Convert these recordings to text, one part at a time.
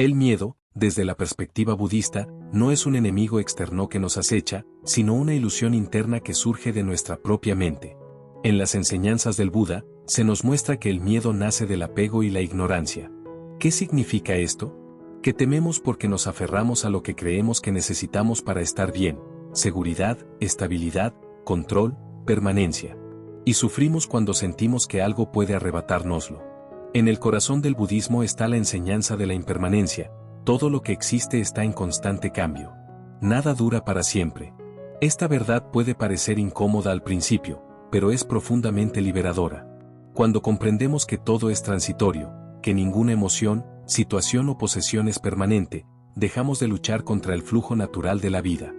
El miedo, desde la perspectiva budista, no es un enemigo externo que nos acecha, sino una ilusión interna que surge de nuestra propia mente. En las enseñanzas del Buda, se nos muestra que el miedo nace del apego y la ignorancia. ¿Qué significa esto? Que tememos porque nos aferramos a lo que creemos que necesitamos para estar bien: seguridad, estabilidad, control, permanencia. Y sufrimos cuando sentimos que algo puede arrebatárnoslo. En el corazón del budismo está la enseñanza de la impermanencia. Todo lo que existe está en constante cambio. Nada dura para siempre. Esta verdad puede parecer incómoda al principio, pero es profundamente liberadora. Cuando comprendemos que todo es transitorio, que ninguna emoción, situación o posesión es permanente, dejamos de luchar contra el flujo natural de la vida.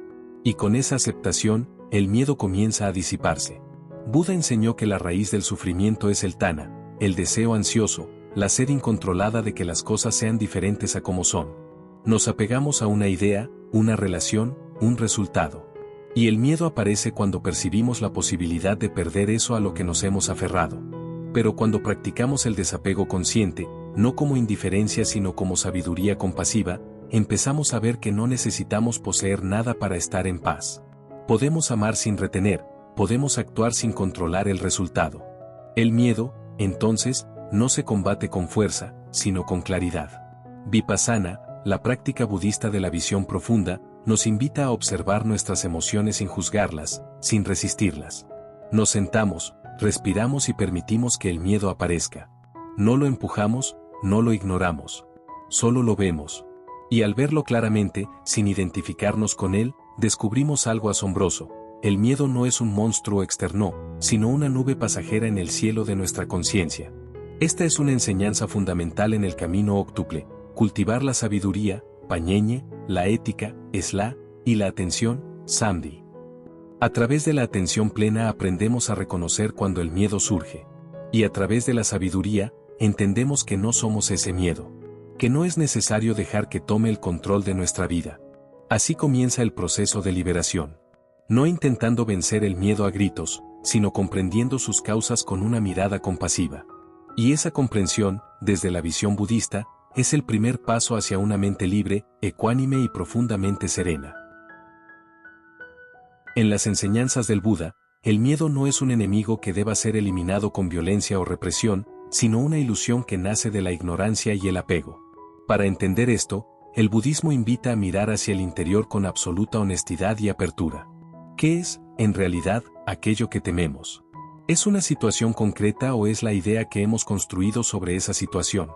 Y con esa aceptación, el miedo comienza a disiparse. Buda enseñó que la raíz del sufrimiento es el tana, el deseo ansioso, la sed incontrolada de que las cosas sean diferentes a como son. Nos apegamos a una idea, una relación, un resultado. Y el miedo aparece cuando percibimos la posibilidad de perder eso a lo que nos hemos aferrado. Pero cuando practicamos el desapego consciente, no como indiferencia sino como sabiduría compasiva, empezamos a ver que no necesitamos poseer nada para estar en paz. Podemos amar sin retener, podemos actuar sin controlar el resultado. El miedo, entonces, no se combate con fuerza, sino con claridad. Vipassana, la práctica budista de la visión profunda, nos invita a observar nuestras emociones sin juzgarlas, sin resistirlas. Nos sentamos, respiramos y permitimos que el miedo aparezca. No lo empujamos, no lo ignoramos. Solo lo vemos. Y al verlo claramente, sin identificarnos con él, descubrimos algo asombroso. El miedo no es un monstruo externo, sino una nube pasajera en el cielo de nuestra conciencia. Esta es una enseñanza fundamental en el camino óctuple: cultivar la sabiduría, pañeñe, la ética, esla, y la atención, samdhi. A través de la atención plena aprendemos a reconocer cuando el miedo surge. Y a través de la sabiduría, entendemos que no somos ese miedo. Que no es necesario dejar que tome el control de nuestra vida. Así comienza el proceso de liberación. No intentando vencer el miedo a gritos, sino comprendiendo sus causas con una mirada compasiva. Y esa comprensión, desde la visión budista, es el primer paso hacia una mente libre, ecuánime y profundamente serena. En las enseñanzas del Buda, el miedo no es un enemigo que deba ser eliminado con violencia o represión, sino una ilusión que nace de la ignorancia y el apego. Para entender esto, el budismo invita a mirar hacia el interior con absoluta honestidad y apertura. ¿Qué es, en realidad, aquello que tememos? ¿Es una situación concreta o es la idea que hemos construido sobre esa situación?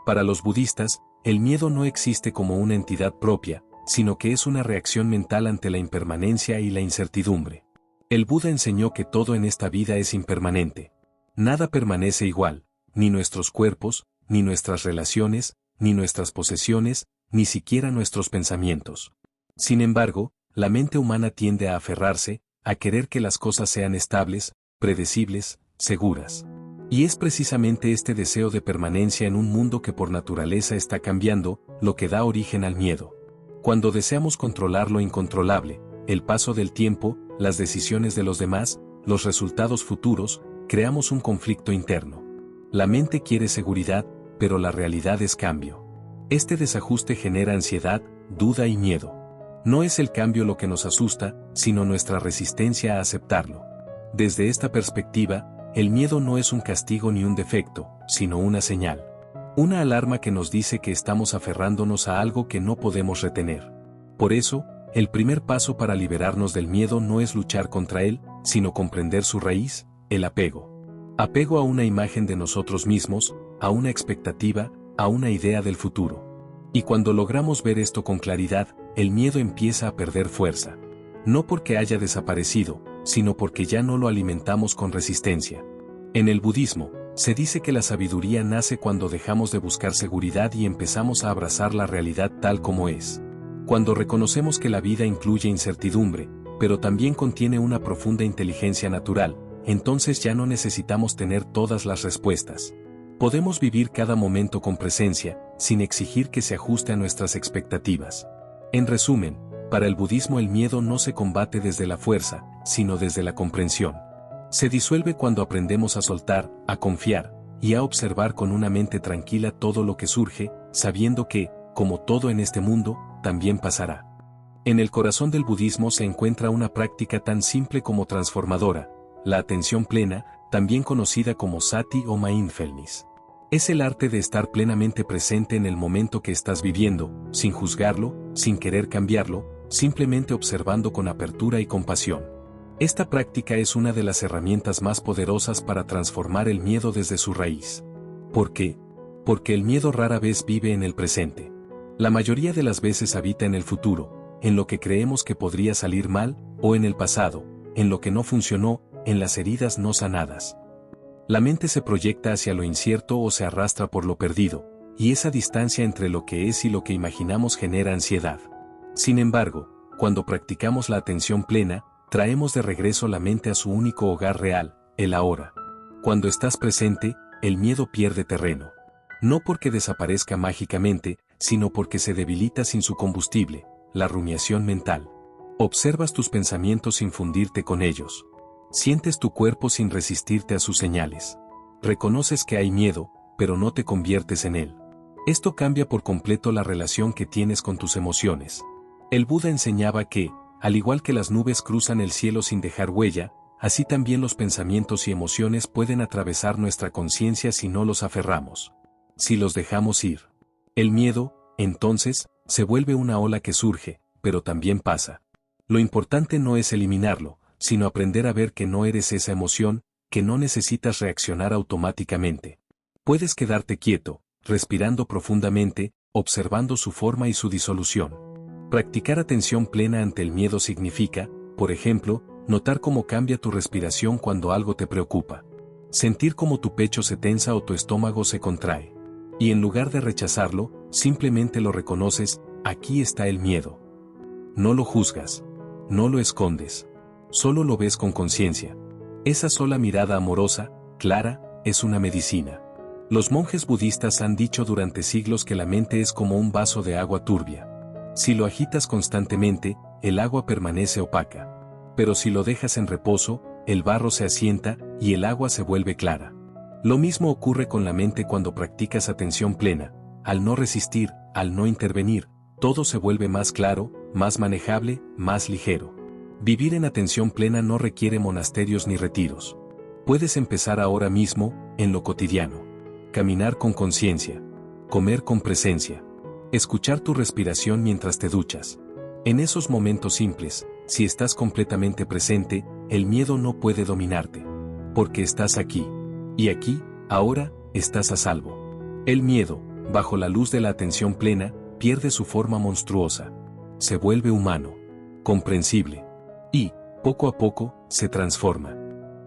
Para los budistas, el miedo no existe como una entidad propia, sino que es una reacción mental ante la impermanencia y la incertidumbre. El Buda enseñó que todo en esta vida es impermanente. Nada permanece igual, ni nuestros cuerpos, ni nuestras relaciones, ni nuestras posesiones, ni siquiera nuestros pensamientos. Sin embargo, la mente humana tiende a aferrarse, a querer que las cosas sean estables, predecibles, seguras. Y es precisamente este deseo de permanencia en un mundo que por naturaleza está cambiando, lo que da origen al miedo. Cuando deseamos controlar lo incontrolable, el paso del tiempo, las decisiones de los demás, los resultados futuros, creamos un conflicto interno. La mente quiere seguridad, pero la realidad es cambio. Este desajuste genera ansiedad, duda y miedo. No es el cambio lo que nos asusta, sino nuestra resistencia a aceptarlo. Desde esta perspectiva, el miedo no es un castigo ni un defecto, sino una señal. Una alarma que nos dice que estamos aferrándonos a algo que no podemos retener. Por eso, el primer paso para liberarnos del miedo no es luchar contra él, sino comprender su raíz, el apego. Apego a una imagen de nosotros mismos, a una expectativa, a una idea del futuro. Y cuando logramos ver esto con claridad, el miedo empieza a perder fuerza. No porque haya desaparecido, sino porque ya no lo alimentamos con resistencia. En el budismo, se dice que la sabiduría nace cuando dejamos de buscar seguridad y empezamos a abrazar la realidad tal como es. Cuando reconocemos que la vida incluye incertidumbre, pero también contiene una profunda inteligencia natural, entonces ya no necesitamos tener todas las respuestas. Podemos vivir cada momento con presencia, sin exigir que se ajuste a nuestras expectativas. En resumen, para el budismo el miedo no se combate desde la fuerza, sino desde la comprensión. Se disuelve cuando aprendemos a soltar, a confiar, y a observar con una mente tranquila todo lo que surge, sabiendo que, como todo en este mundo, también pasará. En el corazón del budismo se encuentra una práctica tan simple como transformadora, la atención plena, también conocida como sati o mindfulness. Es el arte de estar plenamente presente en el momento que estás viviendo, sin juzgarlo, sin querer cambiarlo, simplemente observando con apertura y compasión. Esta práctica es una de las herramientas más poderosas para transformar el miedo desde su raíz. ¿Por qué? Porque el miedo rara vez vive en el presente. La mayoría de las veces habita en el futuro, en lo que creemos que podría salir mal, o en el pasado, en lo que no funcionó, en las heridas no sanadas. La mente se proyecta hacia lo incierto o se arrastra por lo perdido, y esa distancia entre lo que es y lo que imaginamos genera ansiedad. Sin embargo, cuando practicamos la atención plena, traemos de regreso la mente a su único hogar real, el ahora. Cuando estás presente, el miedo pierde terreno. No porque desaparezca mágicamente, sino porque se debilita sin su combustible, la rumiación mental. Observas tus pensamientos sin fundirte con ellos. Sientes tu cuerpo sin resistirte a sus señales. Reconoces que hay miedo, pero no te conviertes en él. Esto cambia por completo la relación que tienes con tus emociones. El Buda enseñaba que, al igual que las nubes cruzan el cielo sin dejar huella, así también los pensamientos y emociones pueden atravesar nuestra conciencia si no los aferramos. Si los dejamos ir. El miedo, entonces, se vuelve una ola que surge, pero también pasa. Lo importante no es eliminarlo, sino aprender a ver que no eres esa emoción, que no necesitas reaccionar automáticamente. Puedes quedarte quieto, respirando profundamente, observando su forma y su disolución. Practicar atención plena ante el miedo significa, por ejemplo, notar cómo cambia tu respiración cuando algo te preocupa. Sentir cómo tu pecho se tensa o tu estómago se contrae. Y en lugar de rechazarlo, simplemente lo reconoces, aquí está el miedo. No lo juzgas. No lo escondes. Solo lo ves con conciencia. Esa sola mirada amorosa, clara, es una medicina. Los monjes budistas han dicho durante siglos que la mente es como un vaso de agua turbia. Si lo agitas constantemente, el agua permanece opaca. Pero si lo dejas en reposo, el barro se asienta y el agua se vuelve clara. Lo mismo ocurre con la mente cuando practicas atención plena. Al no resistir, al no intervenir, todo se vuelve más claro, más manejable, más ligero. Vivir en atención plena no requiere monasterios ni retiros. Puedes empezar ahora mismo, en lo cotidiano. Caminar con conciencia. Comer con presencia. Escuchar tu respiración mientras te duchas. En esos momentos simples, si estás completamente presente, el miedo no puede dominarte. Porque estás aquí. Y aquí, ahora, estás a salvo. El miedo, bajo la luz de la atención plena, pierde su forma monstruosa. Se vuelve humano. Comprensible. Y, poco a poco, se transforma.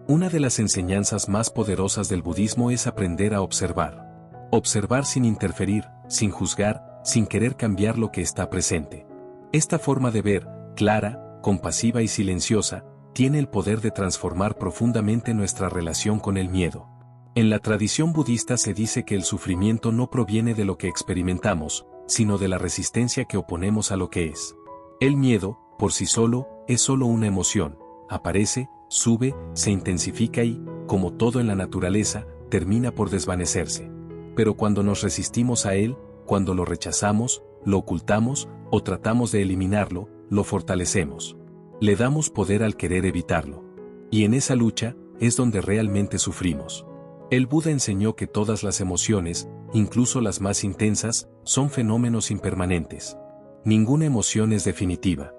Una de las enseñanzas más poderosas del budismo es aprender a observar. Observar sin interferir, sin juzgar, sin querer cambiar lo que está presente. Esta forma de ver, clara, compasiva y silenciosa, tiene el poder de transformar profundamente nuestra relación con el miedo. En la tradición budista se dice que el sufrimiento no proviene de lo que experimentamos, sino de la resistencia que oponemos a lo que es. El miedo, por sí solo, es solo una emoción, aparece, sube, se intensifica y, como todo en la naturaleza, termina por desvanecerse. Pero cuando nos resistimos a él, cuando lo rechazamos, lo ocultamos, o tratamos de eliminarlo, lo fortalecemos. Le damos poder al querer evitarlo. Y en esa lucha, es donde realmente sufrimos. El Buda enseñó que todas las emociones, incluso las más intensas, son fenómenos impermanentes. Ninguna emoción es definitiva.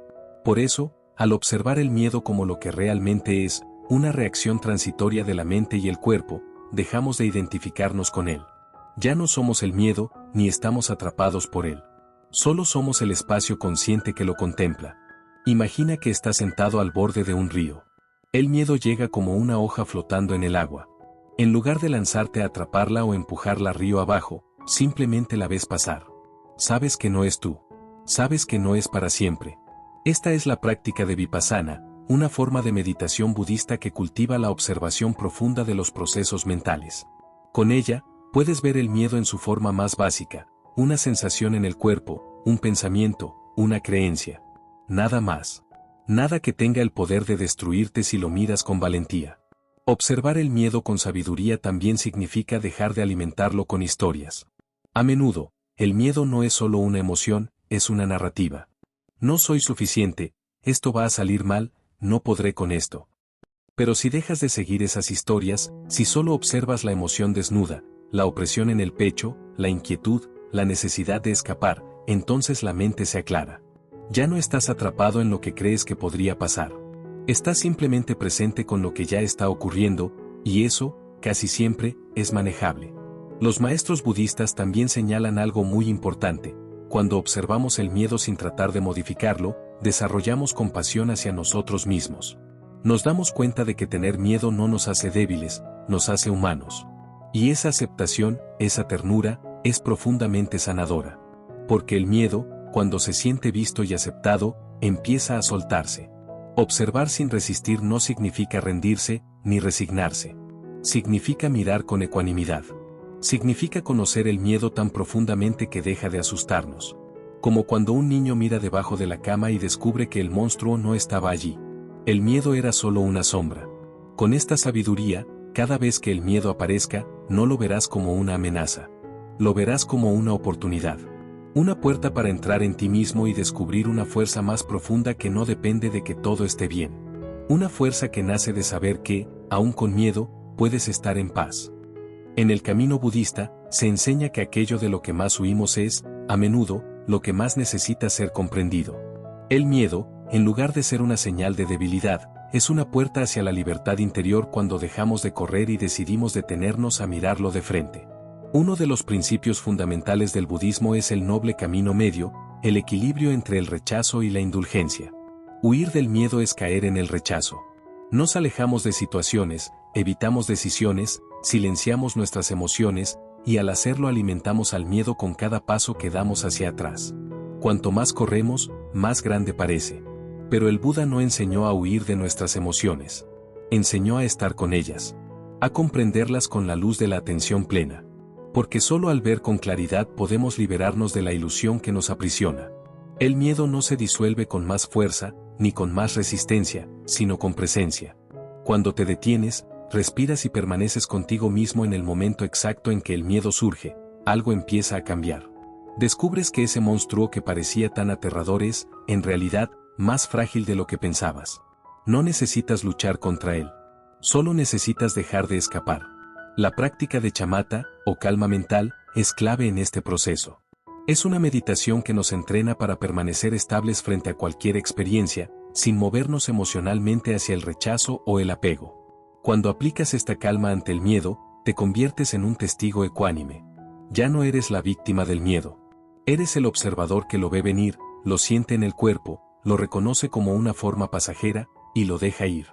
Por eso, al observar el miedo como lo que realmente es, una reacción transitoria de la mente y el cuerpo, dejamos de identificarnos con él. Ya no somos el miedo, ni estamos atrapados por él. Solo somos el espacio consciente que lo contempla. Imagina que estás sentado al borde de un río. El miedo llega como una hoja flotando en el agua. En lugar de lanzarte a atraparla o empujarla río abajo, simplemente la ves pasar. Sabes que no es tú. Sabes que no es para siempre. Esta es la práctica de Vipassana, una forma de meditación budista que cultiva la observación profunda de los procesos mentales. Con ella, puedes ver el miedo en su forma más básica, una sensación en el cuerpo, un pensamiento, una creencia. Nada más. Nada que tenga el poder de destruirte si lo miras con valentía. Observar el miedo con sabiduría también significa dejar de alimentarlo con historias. A menudo, el miedo no es solo una emoción, es una narrativa. No soy suficiente, esto va a salir mal, no podré con esto. Pero si dejas de seguir esas historias, si solo observas la emoción desnuda, la opresión en el pecho, la inquietud, la necesidad de escapar, entonces la mente se aclara. Ya no estás atrapado en lo que crees que podría pasar. Estás simplemente presente con lo que ya está ocurriendo, y eso, casi siempre, es manejable. Los maestros budistas también señalan algo muy importante. Cuando observamos el miedo sin tratar de modificarlo, desarrollamos compasión hacia nosotros mismos. Nos damos cuenta de que tener miedo no nos hace débiles, nos hace humanos. Y esa aceptación, esa ternura, es profundamente sanadora. Porque el miedo, cuando se siente visto y aceptado, empieza a soltarse. Observar sin resistir no significa rendirse, ni resignarse. Significa mirar con ecuanimidad. Significa conocer el miedo tan profundamente que deja de asustarnos. Como cuando un niño mira debajo de la cama y descubre que el monstruo no estaba allí. El miedo era solo una sombra. Con esta sabiduría, cada vez que el miedo aparezca, no lo verás como una amenaza. Lo verás como una oportunidad. Una puerta para entrar en ti mismo y descubrir una fuerza más profunda que no depende de que todo esté bien. Una fuerza que nace de saber que, aun con miedo, puedes estar en paz. En el camino budista, se enseña que aquello de lo que más huimos es, a menudo, lo que más necesita ser comprendido. El miedo, en lugar de ser una señal de debilidad, es una puerta hacia la libertad interior cuando dejamos de correr y decidimos detenernos a mirarlo de frente. Uno de los principios fundamentales del budismo es el noble camino medio, el equilibrio entre el rechazo y la indulgencia. Huir del miedo es caer en el rechazo. Nos alejamos de situaciones, evitamos decisiones, silenciamos nuestras emociones, y al hacerlo alimentamos al miedo con cada paso que damos hacia atrás. Cuanto más corremos, más grande parece. Pero el Buda no enseñó a huir de nuestras emociones. Enseñó a estar con ellas. A comprenderlas con la luz de la atención plena. Porque solo al ver con claridad podemos liberarnos de la ilusión que nos aprisiona. El miedo no se disuelve con más fuerza, ni con más resistencia, sino con presencia. Cuando te detienes, respiras y permaneces contigo mismo en el momento exacto en que el miedo surge, algo empieza a cambiar. Descubres que ese monstruo que parecía tan aterrador es, en realidad, más frágil de lo que pensabas. No necesitas luchar contra él. Solo necesitas dejar de escapar. La práctica de chamata, o calma mental, es clave en este proceso. Es una meditación que nos entrena para permanecer estables frente a cualquier experiencia, sin movernos emocionalmente hacia el rechazo o el apego. Cuando aplicas esta calma ante el miedo, te conviertes en un testigo ecuánime. Ya no eres la víctima del miedo. Eres el observador que lo ve venir, lo siente en el cuerpo, lo reconoce como una forma pasajera, y lo deja ir.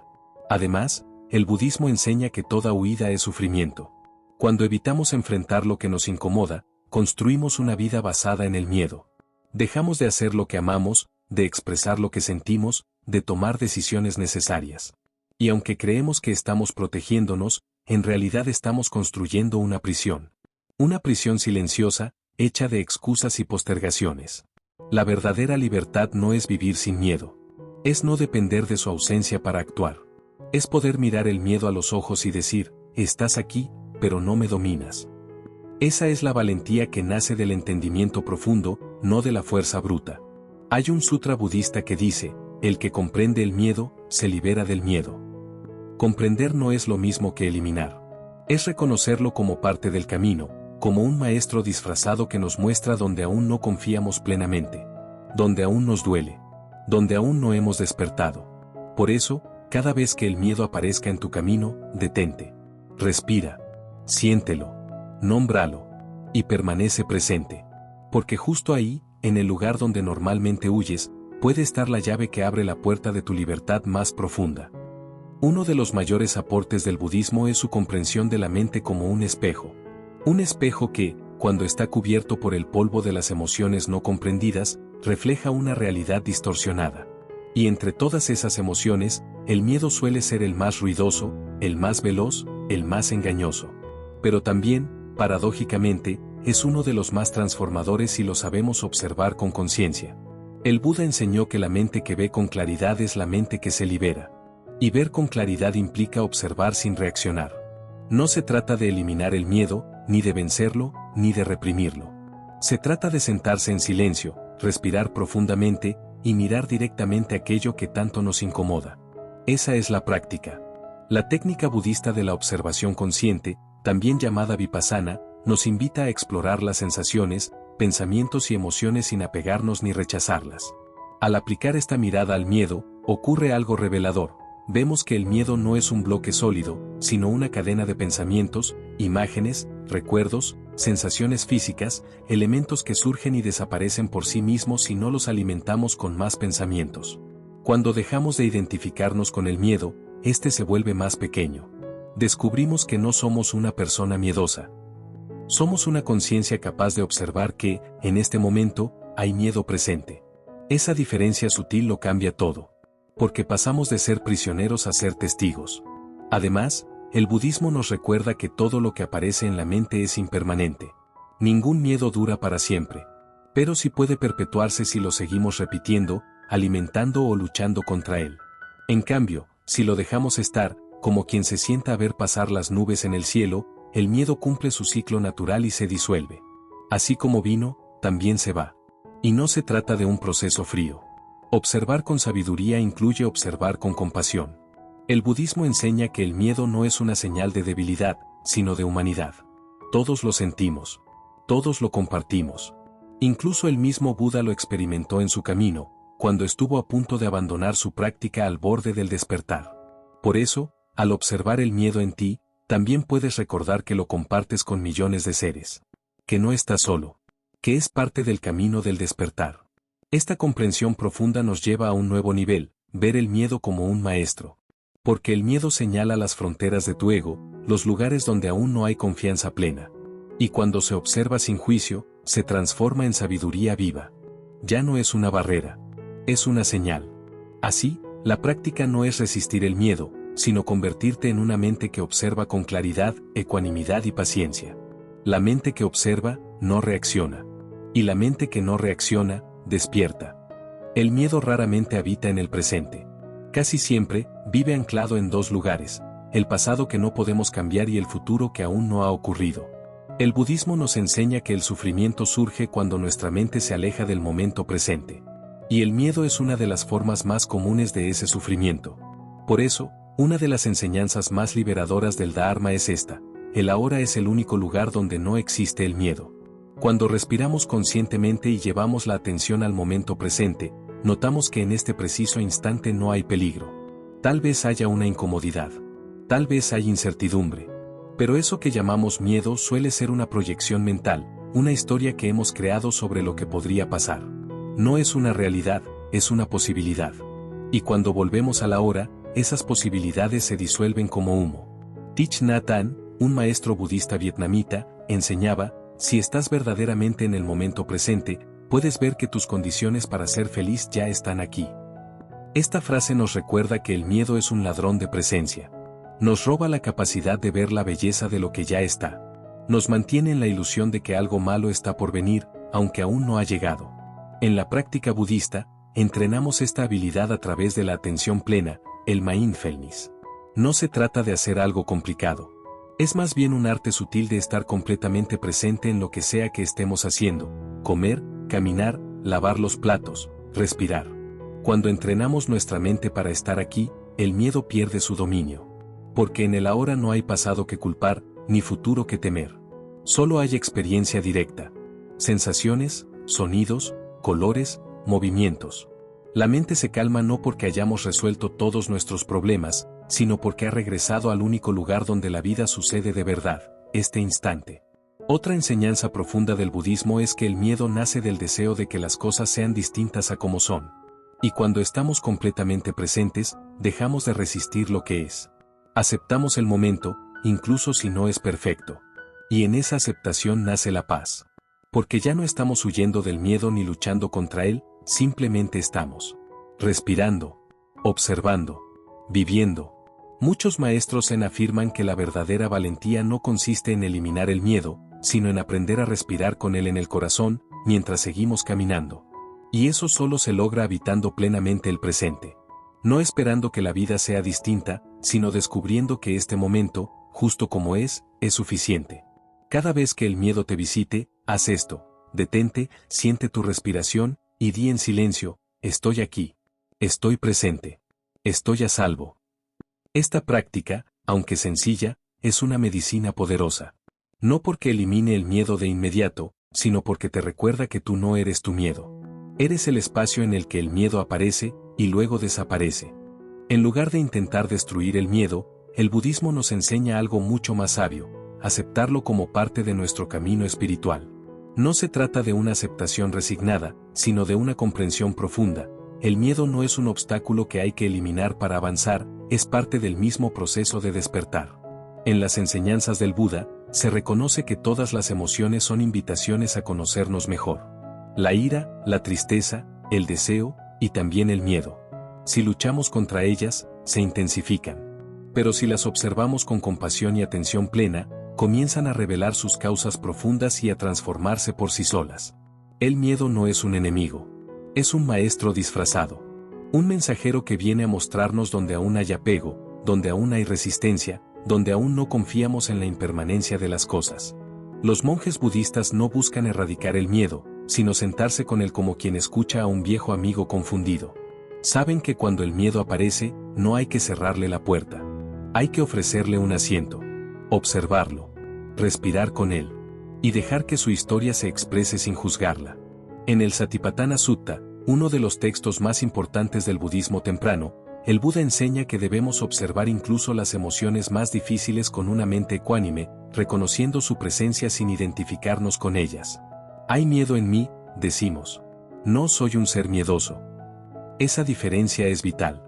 Además, el budismo enseña que toda huida es sufrimiento. Cuando evitamos enfrentar lo que nos incomoda, construimos una vida basada en el miedo. Dejamos de hacer lo que amamos, de expresar lo que sentimos, de tomar decisiones necesarias. Y aunque creemos que estamos protegiéndonos, en realidad estamos construyendo una prisión. Una prisión silenciosa, hecha de excusas y postergaciones. La verdadera libertad no es vivir sin miedo. Es no depender de su ausencia para actuar. Es poder mirar el miedo a los ojos y decir, estás aquí, pero no me dominas. Esa es la valentía que nace del entendimiento profundo, no de la fuerza bruta. Hay un sutra budista que dice, el que comprende el miedo, se libera del miedo. Comprender no es lo mismo que eliminar. Es reconocerlo como parte del camino, como un maestro disfrazado que nos muestra donde aún no confiamos plenamente, donde aún nos duele, donde aún no hemos despertado. Por eso, cada vez que el miedo aparezca en tu camino, detente. Respira. Siéntelo. Nómbralo. Y permanece presente. Porque justo ahí, en el lugar donde normalmente huyes, puede estar la llave que abre la puerta de tu libertad más profunda. Uno de los mayores aportes del budismo es su comprensión de la mente como un espejo. Un espejo que, cuando está cubierto por el polvo de las emociones no comprendidas, refleja una realidad distorsionada. Y entre todas esas emociones, el miedo suele ser el más ruidoso, el más veloz, el más engañoso. Pero también, paradójicamente, es uno de los más transformadores si lo sabemos observar con conciencia. El Buda enseñó que la mente que ve con claridad es la mente que se libera. Y ver con claridad implica observar sin reaccionar. No se trata de eliminar el miedo, ni de vencerlo, ni de reprimirlo. Se trata de sentarse en silencio, respirar profundamente y mirar directamente aquello que tanto nos incomoda. Esa es la práctica. La técnica budista de la observación consciente, también llamada vipassana, nos invita a explorar las sensaciones, pensamientos y emociones sin apegarnos ni rechazarlas. Al aplicar esta mirada al miedo, ocurre algo revelador. Vemos que el miedo no es un bloque sólido, sino una cadena de pensamientos, imágenes, recuerdos, sensaciones físicas, elementos que surgen y desaparecen por sí mismos si no los alimentamos con más pensamientos. Cuando dejamos de identificarnos con el miedo, este se vuelve más pequeño. Descubrimos que no somos una persona miedosa. Somos una conciencia capaz de observar que, en este momento, hay miedo presente. Esa diferencia sutil lo cambia todo. Porque pasamos de ser prisioneros a ser testigos. Además, el budismo nos recuerda que todo lo que aparece en la mente es impermanente. Ningún miedo dura para siempre. Pero sí puede perpetuarse si lo seguimos repitiendo, alimentando o luchando contra él. En cambio, si lo dejamos estar, como quien se sienta a ver pasar las nubes en el cielo, el miedo cumple su ciclo natural y se disuelve. Así como vino, también se va. Y no se trata de un proceso frío. Observar con sabiduría incluye observar con compasión. El budismo enseña que el miedo no es una señal de debilidad, sino de humanidad. Todos lo sentimos. Todos lo compartimos. Incluso el mismo Buda lo experimentó en su camino, cuando estuvo a punto de abandonar su práctica al borde del despertar. Por eso, al observar el miedo en ti, también puedes recordar que lo compartes con millones de seres. Que no estás solo. Que es parte del camino del despertar. Esta comprensión profunda nos lleva a un nuevo nivel, ver el miedo como un maestro. Porque el miedo señala las fronteras de tu ego, los lugares donde aún no hay confianza plena. Y cuando se observa sin juicio, se transforma en sabiduría viva. Ya no es una barrera. Es una señal. Así, la práctica no es resistir el miedo, sino convertirte en una mente que observa con claridad, ecuanimidad y paciencia. La mente que observa, no reacciona. Y la mente que no reacciona, despierta. El miedo raramente habita en el presente. Casi siempre, vive anclado en dos lugares, el pasado que no podemos cambiar y el futuro que aún no ha ocurrido. El budismo nos enseña que el sufrimiento surge cuando nuestra mente se aleja del momento presente. Y el miedo es una de las formas más comunes de ese sufrimiento. Por eso, una de las enseñanzas más liberadoras del Dharma es esta: el ahora es el único lugar donde no existe el miedo. Cuando respiramos conscientemente y llevamos la atención al momento presente, notamos que en este preciso instante no hay peligro. Tal vez haya una incomodidad. Tal vez hay incertidumbre. Pero eso que llamamos miedo suele ser una proyección mental, una historia que hemos creado sobre lo que podría pasar. No es una realidad, es una posibilidad. Y cuando volvemos a la hora, esas posibilidades se disuelven como humo. Thich Nhat Hanh, un maestro budista vietnamita, enseñaba: si estás verdaderamente en el momento presente, puedes ver que tus condiciones para ser feliz ya están aquí. Esta frase nos recuerda que el miedo es un ladrón de presencia. Nos roba la capacidad de ver la belleza de lo que ya está. Nos mantiene en la ilusión de que algo malo está por venir, aunque aún no ha llegado. En la práctica budista, entrenamos esta habilidad a través de la atención plena, el mindfulness. No se trata de hacer algo complicado. Es más bien un arte sutil de estar completamente presente en lo que sea que estemos haciendo: comer, caminar, lavar los platos, respirar. Cuando entrenamos nuestra mente para estar aquí, el miedo pierde su dominio. Porque en el ahora no hay pasado que culpar, ni futuro que temer. Solo hay experiencia directa. Sensaciones, sonidos, colores, movimientos. La mente se calma no porque hayamos resuelto todos nuestros problemas, sino porque ha regresado al único lugar donde la vida sucede de verdad, este instante. Otra enseñanza profunda del budismo es que el miedo nace del deseo de que las cosas sean distintas a como son. Y cuando estamos completamente presentes, dejamos de resistir lo que es. Aceptamos el momento, incluso si no es perfecto. Y en esa aceptación nace la paz. Porque ya no estamos huyendo del miedo ni luchando contra él, simplemente estamos respirando, observando, viviendo. Muchos maestros zen afirman que la verdadera valentía no consiste en eliminar el miedo, sino en aprender a respirar con él en el corazón, mientras seguimos caminando. Y eso solo se logra habitando plenamente el presente. No esperando que la vida sea distinta, sino descubriendo que este momento, justo como es suficiente. Cada vez que el miedo te visite, haz esto: detente, siente tu respiración, y di en silencio, estoy aquí. Estoy presente. Estoy a salvo. Esta práctica, aunque sencilla, es una medicina poderosa. No porque elimine el miedo de inmediato, sino porque te recuerda que tú no eres tu miedo. Eres el espacio en el que el miedo aparece, y luego desaparece. En lugar de intentar destruir el miedo, el budismo nos enseña algo mucho más sabio: aceptarlo como parte de nuestro camino espiritual. No se trata de una aceptación resignada, sino de una comprensión profunda. El miedo no es un obstáculo que hay que eliminar para avanzar, es parte del mismo proceso de despertar. En las enseñanzas del Buda, se reconoce que todas las emociones son invitaciones a conocernos mejor. La ira, la tristeza, el deseo, y también el miedo. Si luchamos contra ellas, se intensifican. Pero si las observamos con compasión y atención plena, comienzan a revelar sus causas profundas y a transformarse por sí solas. El miedo no es un enemigo. Es un maestro disfrazado. Un mensajero que viene a mostrarnos donde aún hay apego, donde aún hay resistencia, donde aún no confiamos en la impermanencia de las cosas. Los monjes budistas no buscan erradicar el miedo, sino sentarse con él como quien escucha a un viejo amigo confundido. Saben que cuando el miedo aparece, no hay que cerrarle la puerta. Hay que ofrecerle un asiento. Observarlo. Respirar con él. Y dejar que su historia se exprese sin juzgarla. En el Satipatthana Sutta, uno de los textos más importantes del budismo temprano, el Buda enseña que debemos observar incluso las emociones más difíciles con una mente ecuánime, reconociendo su presencia sin identificarnos con ellas. Hay miedo en mí, decimos. No soy un ser miedoso. Esa diferencia es vital.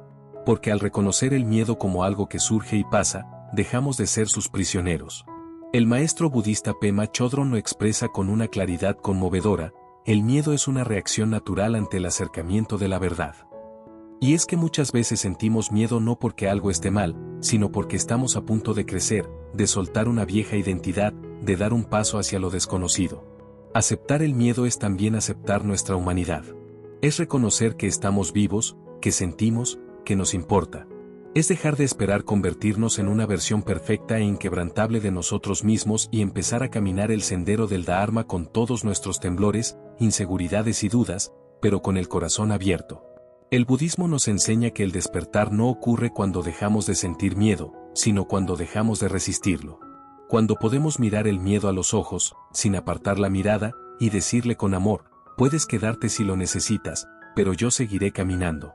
Porque al reconocer el miedo como algo que surge y pasa, dejamos de ser sus prisioneros. El maestro budista Pema Chodron lo expresa con una claridad conmovedora: el miedo es una reacción natural ante el acercamiento de la verdad. Y es que muchas veces sentimos miedo no porque algo esté mal, sino porque estamos a punto de crecer, de soltar una vieja identidad, de dar un paso hacia lo desconocido. Aceptar el miedo es también aceptar nuestra humanidad. Es reconocer que estamos vivos, que sentimos, que nos importa. Es dejar de esperar convertirnos en una versión perfecta e inquebrantable de nosotros mismos y empezar a caminar el sendero del Dharma con todos nuestros temblores, inseguridades y dudas, pero con el corazón abierto. El budismo nos enseña que el despertar no ocurre cuando dejamos de sentir miedo, sino cuando dejamos de resistirlo. Cuando podemos mirar el miedo a los ojos, sin apartar la mirada, y decirle con amor: puedes quedarte si lo necesitas, pero yo seguiré caminando.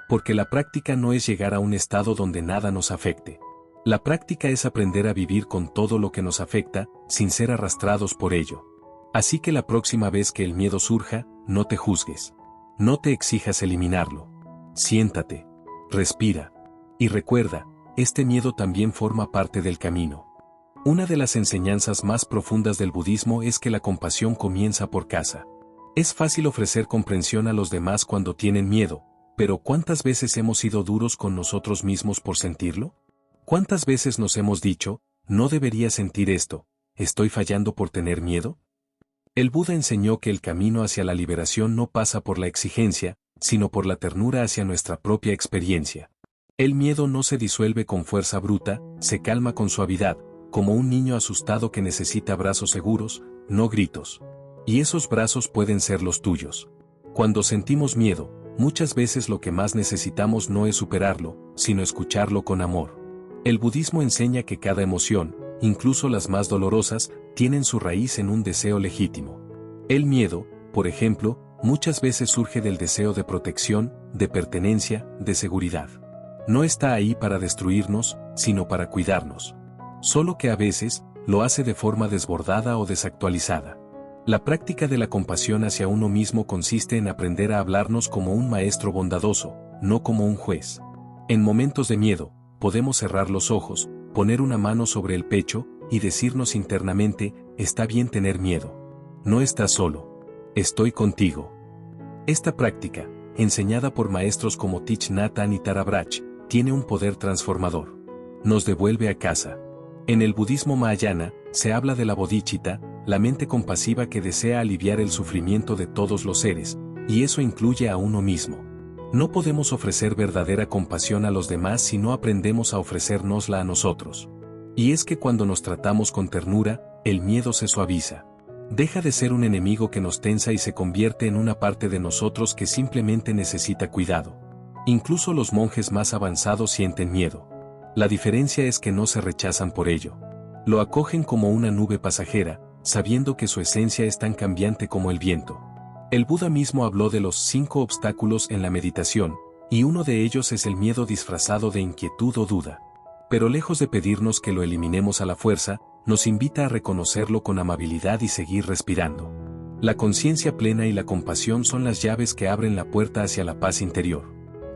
Porque la práctica no es llegar a un estado donde nada nos afecte. La práctica es aprender a vivir con todo lo que nos afecta, sin ser arrastrados por ello. Así que la próxima vez que el miedo surja, no te juzgues. No te exijas eliminarlo. Siéntate. Respira. Y recuerda, este miedo también forma parte del camino. Una de las enseñanzas más profundas del budismo es que la compasión comienza por casa. Es fácil ofrecer comprensión a los demás cuando tienen miedo, pero ¿cuántas veces hemos sido duros con nosotros mismos por sentirlo? ¿Cuántas veces nos hemos dicho: no debería sentir esto, estoy fallando por tener miedo? El Buda enseñó que el camino hacia la liberación no pasa por la exigencia, sino por la ternura hacia nuestra propia experiencia. El miedo no se disuelve con fuerza bruta, se calma con suavidad, como un niño asustado que necesita brazos seguros, no gritos. Y esos brazos pueden ser los tuyos. Cuando sentimos miedo, muchas veces lo que más necesitamos no es superarlo, sino escucharlo con amor. El budismo enseña que cada emoción, incluso las más dolorosas, tienen su raíz en un deseo legítimo. El miedo, por ejemplo, muchas veces surge del deseo de protección, de pertenencia, de seguridad. No está ahí para destruirnos, sino para cuidarnos. Solo que a veces, lo hace de forma desbordada o desactualizada. La práctica de la compasión hacia uno mismo consiste en aprender a hablarnos como un maestro bondadoso, no como un juez. En momentos de miedo, podemos cerrar los ojos, poner una mano sobre el pecho, y decirnos internamente: está bien tener miedo. No estás solo. Estoy contigo. Esta práctica, enseñada por maestros como Thich Nhat Hanh y Tara Brach, tiene un poder transformador. Nos devuelve a casa. En el budismo Mahayana, se habla de la bodhicitta, la mente compasiva que desea aliviar el sufrimiento de todos los seres, y eso incluye a uno mismo. No podemos ofrecer verdadera compasión a los demás si no aprendemos a ofrecérnosla a nosotros. Y es que cuando nos tratamos con ternura, el miedo se suaviza. Deja de ser un enemigo que nos tensa y se convierte en una parte de nosotros que simplemente necesita cuidado. Incluso los monjes más avanzados sienten miedo. La diferencia es que no se rechazan por ello. Lo acogen como una nube pasajera, sabiendo que su esencia es tan cambiante como el viento. El Buda mismo habló de los 5 obstáculos en la meditación, y uno de ellos es el miedo disfrazado de inquietud o duda. Pero lejos de pedirnos que lo eliminemos a la fuerza, nos invita a reconocerlo con amabilidad y seguir respirando. La conciencia plena y la compasión son las llaves que abren la puerta hacia la paz interior.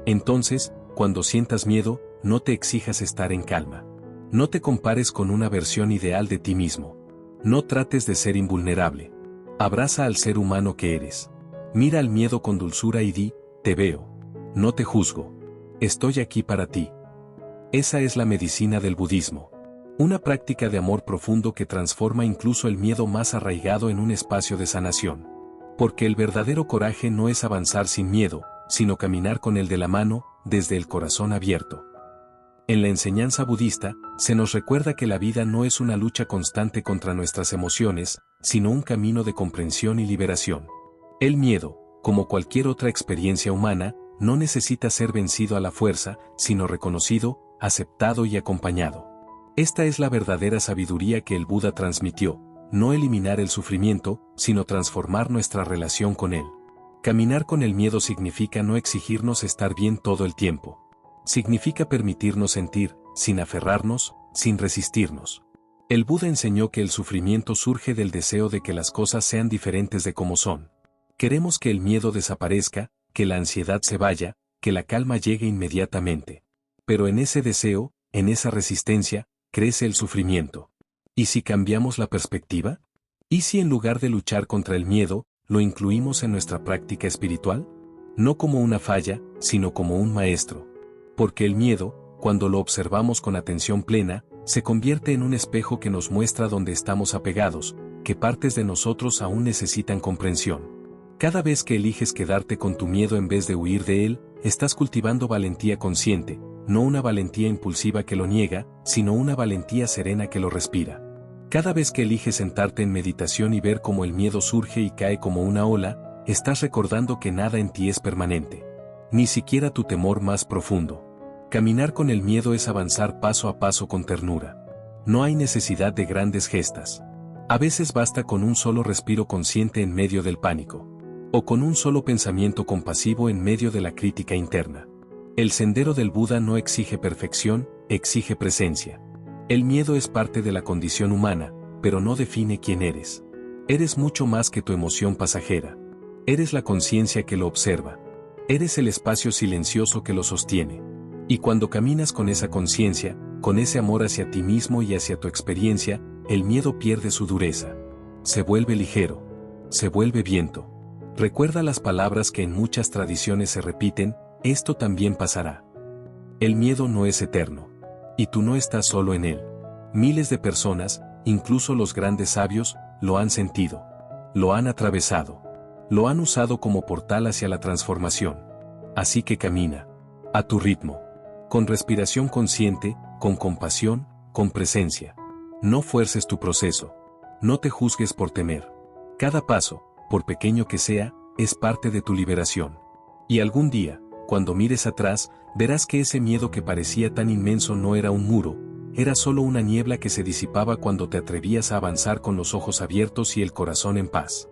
Entonces, cuando sientas miedo, no te exijas estar en calma. No te compares con una versión ideal de ti mismo. No trates de ser invulnerable. Abraza al ser humano que eres. Mira al miedo con dulzura y di, te veo. No te juzgo. Estoy aquí para ti. Esa es la medicina del budismo. Una práctica de amor profundo que transforma incluso el miedo más arraigado en un espacio de sanación. Porque el verdadero coraje no es avanzar sin miedo, sino caminar con él de la mano, desde el corazón abierto. En la enseñanza budista, se nos recuerda que la vida no es una lucha constante contra nuestras emociones, sino un camino de comprensión y liberación. El miedo, como cualquier otra experiencia humana, no necesita ser vencido a la fuerza, sino reconocido, aceptado y acompañado. Esta es la verdadera sabiduría que el Buda transmitió, no eliminar el sufrimiento, sino transformar nuestra relación con él. Caminar con el miedo significa no exigirnos estar bien todo el tiempo. Significa permitirnos sentir, sin aferrarnos, sin resistirnos. El Buda enseñó que el sufrimiento surge del deseo de que las cosas sean diferentes de como son. Queremos que el miedo desaparezca, que la ansiedad se vaya, que la calma llegue inmediatamente. Pero en ese deseo, en esa resistencia, crece el sufrimiento. ¿Y si cambiamos la perspectiva? ¿Y si en lugar de luchar contra el miedo, lo incluimos en nuestra práctica espiritual? No como una falla, sino como un maestro. Porque el miedo, cuando lo observamos con atención plena, se convierte en un espejo que nos muestra dónde estamos apegados, qué partes de nosotros aún necesitan comprensión. Cada vez que eliges quedarte con tu miedo en vez de huir de él, estás cultivando valentía consciente, no una valentía impulsiva que lo niega, sino una valentía serena que lo respira. Cada vez que eliges sentarte en meditación y ver cómo el miedo surge y cae como una ola, estás recordando que nada en ti es permanente. Ni siquiera tu temor más profundo. Caminar con el miedo es avanzar paso a paso con ternura. No hay necesidad de grandes gestas. A veces basta con un solo respiro consciente en medio del pánico. O con un solo pensamiento compasivo en medio de la crítica interna. El sendero del Buda no exige perfección, exige presencia. El miedo es parte de la condición humana, pero no define quién eres. Eres mucho más que tu emoción pasajera. Eres la conciencia que lo observa. Eres el espacio silencioso que lo sostiene. Y cuando caminas con esa conciencia, con ese amor hacia ti mismo y hacia tu experiencia, el miedo pierde su dureza. Se vuelve ligero. Se vuelve viento. Recuerda las palabras que en muchas tradiciones se repiten, esto también pasará. El miedo no es eterno. Y tú no estás solo en él. Miles de personas, incluso los grandes sabios, lo han sentido. Lo han atravesado. Lo han usado como portal hacia la transformación. Así que camina. A tu ritmo. Con respiración consciente, con compasión, con presencia. No fuerces tu proceso. No te juzgues por temer. Cada paso, por pequeño que sea, es parte de tu liberación. Y algún día, cuando mires atrás, verás que ese miedo que parecía tan inmenso no era un muro, era solo una niebla que se disipaba cuando te atrevías a avanzar con los ojos abiertos y el corazón en paz.